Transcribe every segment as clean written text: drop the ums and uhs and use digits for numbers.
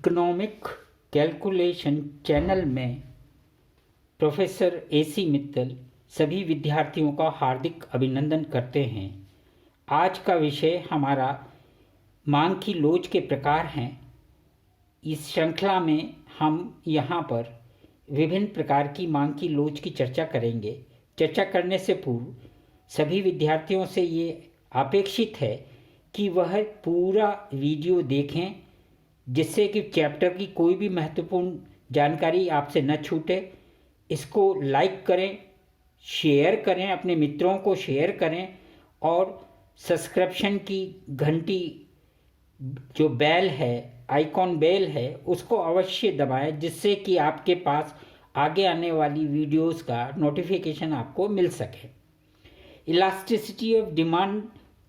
Economic calculation channel में professor AC Mittal सभी विद्यार्थियों का हार्दिक अभिनंदन करते हैं। आज का विषय हमारा मांग की लोच के प्रकार हैं। इस श्रृंखला में हम यहाँ पर विभिन्न प्रकार की मांग की लोच की चर्चा करेंगे। चर्चा करने से पूर्व सभी विद्यार्थियों से ये अपेक्षित है कि वह पूरा वीडियो देखें, जिससे कि चैप्टर की कोई भी महत्वपूर्ण जानकारी आपसे न छूटे। इसको लाइक करें, शेयर करें, अपने मित्रों को शेयर करें और सब्सक्रिप्शन की घंटी जो बेल है, आइकॉन बेल है, उसको अवश्य दबाएं, जिससे कि आपके पास आगे आने वाली वीडियोस का नोटिफिकेशन आपको मिल सके। इलास्टिसिटी ऑफ डिमांड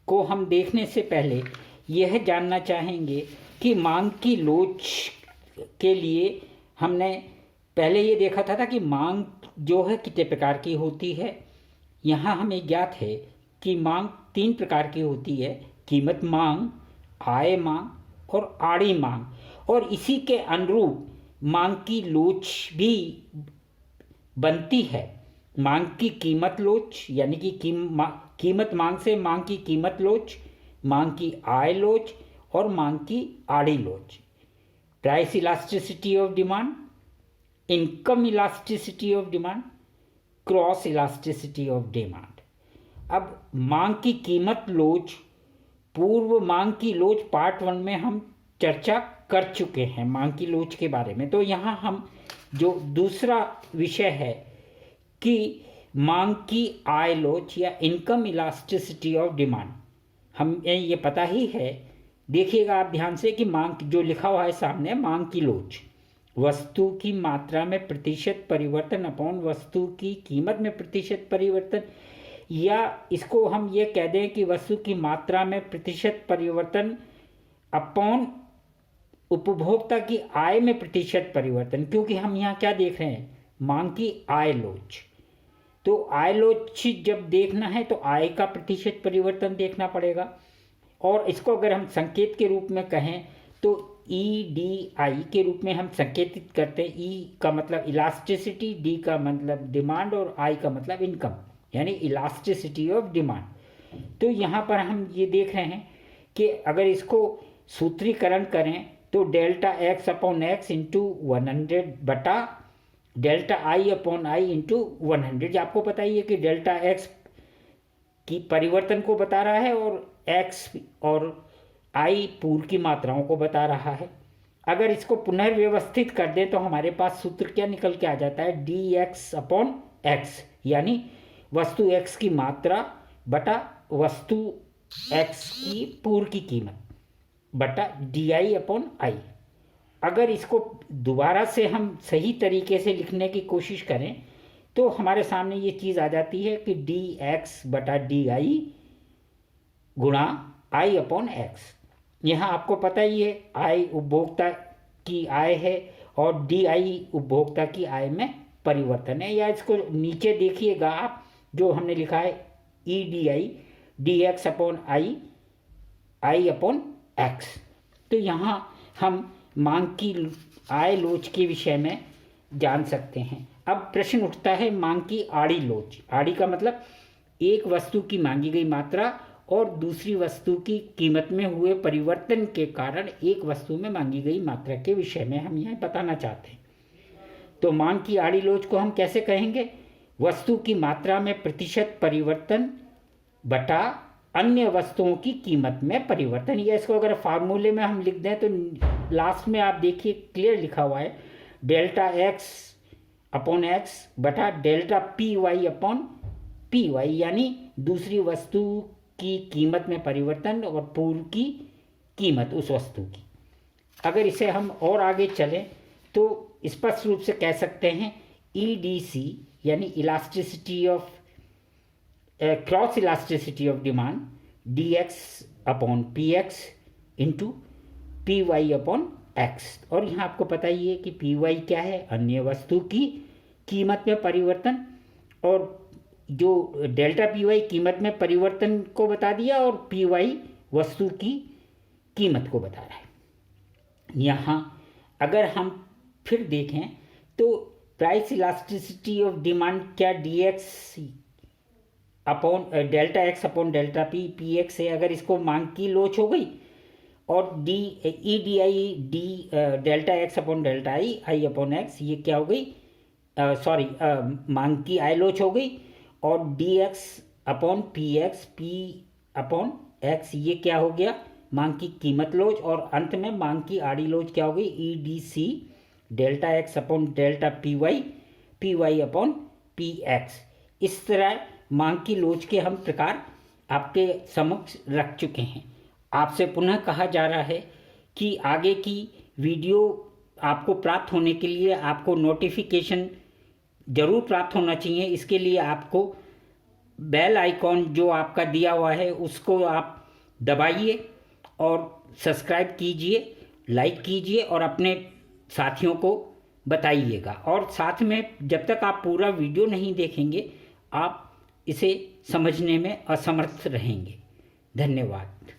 को हम देखने से पहले यह जानना चाहेंगे कि मांग की लोच के लिए हमने पहले ये देखा था कि मांग जो है कितने प्रकार की होती है। यहाँ हमें ज्ञात है कि मांग 3 प्रकार की होती है: कीमत मांग, आय मांग और आड़ी मांग। और इसी के अनुरूप मांग की लोच भी बनती है। मांग की कीमत लोच यानी कि कीमत मांग से मांग की कीमत लोच, मांग की आय लोच और मांग की आड़ी लोच। Price elasticity of demand, income elasticity of demand, cross elasticity of demand. अब मांग की कीमत लोच, पूर्व मांग की लोच पार्ट 1 में हम चर्चा कर चुके हैं मांग की लोच के बारे में। तो यहाँ हम जो दूसरा विषय है कि मांग की आय लोच या इनकम इलास्टिसिटी ऑफ डिमांड, हमें ये पता ही है। देखिएगा आप ध्यान से कि मांग जो लिखा हुआ है सामने, मांग की लोच वस्तु की मात्रा में प्रतिशत परिवर्तन अपॉन वस्तु की कीमत में प्रतिशत परिवर्तन, या इसको हम ये कह दें कि वस्तु की मात्रा में प्रतिशत परिवर्तन अपॉन उपभोक्ता की आय में प्रतिशत परिवर्तन। क्योंकि हम यहाँ क्या देख रहे हैं, मांग की आय लोच। तो आय लोच जब देखना है तो आय का प्रतिशत परिवर्तन देखना पड़ेगा। और इसको अगर हम संकेत के रूप में कहें तो EDI के रूप में हम संकेतित करते हैं। E का मतलब इलास्टिसिटी, D का मतलब डिमांड और I का मतलब इनकम, यानी इलास्टिसिटी ऑफ डिमांड। तो यहाँ पर हम ये देख रहे हैं कि अगर इसको सूत्रीकरण करें तो delta X upon X into 100 बटा delta I upon I into 100। आपको पता ही है कि डेल्टा X की परिवर्तन को बता रहा है और X और I पूर्व की मात्राओं को बता रहा है। अगर इसको पुनर्व्यवस्थित कर दें तो हमारे पास सूत्र क्या निकल के आ जाता है, dx अपॉन x, यानी वस्तु x की मात्रा बटा वस्तु x की पूर्व की कीमत बटा di अपॉन I। अगर इसको दोबारा से हम सही तरीके से लिखने की कोशिश करें तो हमारे सामने ये चीज़ आ जाती है कि dx बटा di गुणा I अपॉन x। यहाँ आपको पता ही है I उपभोक्ता की आय है और di उपभोक्ता की आय में परिवर्तन है। या इसको नीचे देखिएगा आप, जो हमने लिखा है EDI dx upon I upon x। तो यहाँ हम मांग की आय लोच के विषय में जान सकते हैं। अब प्रश्न उठता है मांग की आड़ी लोच। आड़ी का मतलब एक वस्तु की मांगी गई मात्रा और दूसरी वस्तु की कीमत में हुए परिवर्तन के कारण एक वस्तु में मांगी गई मात्रा के विषय में हम यह बताना चाहते हैं। तो मांग की आड़ी लोच को हम कैसे कहेंगे, वस्तु की मात्रा में प्रतिशत परिवर्तन बटा अन्य वस्तुओं की कीमत में परिवर्तन। या इसको अगर फार्मूले में हम लिख दें तो लास्ट में आप देखिए क्लियर लिखा हुआ है, डेल्टा X अपॉन X बटा डेल्टा PY अपॉन PY, यानी दूसरी वस्तु की कीमत में परिवर्तन और पूर्व की कीमत उस वस्तु की। अगर इसे हम और आगे चलें तो स्पष्ट रूप से कह सकते हैं EDC यानी elasticity of cross elasticity of demand dx upon px into py upon x। और यहाँ आपको पता ही है कि py क्या है, अन्य वस्तु की कीमत में परिवर्तन, और जो डेल्टा py कीमत में परिवर्तन को बता दिया और py वस्तु की कीमत को बता रहा है। यहाँ अगर हम फिर देखें तो प्राइस इलास्टिसिटी ऑफ डिमांड क्या D x upon delta X upon delta P P x है। अगर इसको मांग की लोच हो गई और D E D I D delta X upon delta I upon x, ये क्या हो गई, सॉरी मांग की आई लोच हो गई, और D x upon P upon x, ये क्या हो गया, मांग की कीमत लोच, और अंत में मांग की आड़ी लोच क्या हो गई, E D C delta X upon delta P Y upon P X. इस तरह मांग की लोच के हम प्रकार आपके समक्ष रख चुके हैं। आपसे पुनः कहा जा रहा है कि आगे की वीडियो आपको प्राप्त होने के लिए आपको नोटिफिकेशन ज़रूर प्राप्त होना चाहिए। इसके लिए आपको बेल आइकॉन जो आपका दिया हुआ है उसको आप दबाइए और सब्सक्राइब कीजिए, लाइक कीजिए और अपने साथियों को बताइएगा। और साथ में जब तक आप पूरा वीडियो नहीं देखेंगे आप इसे समझने में असमर्थ रहेंगे। धन्यवाद।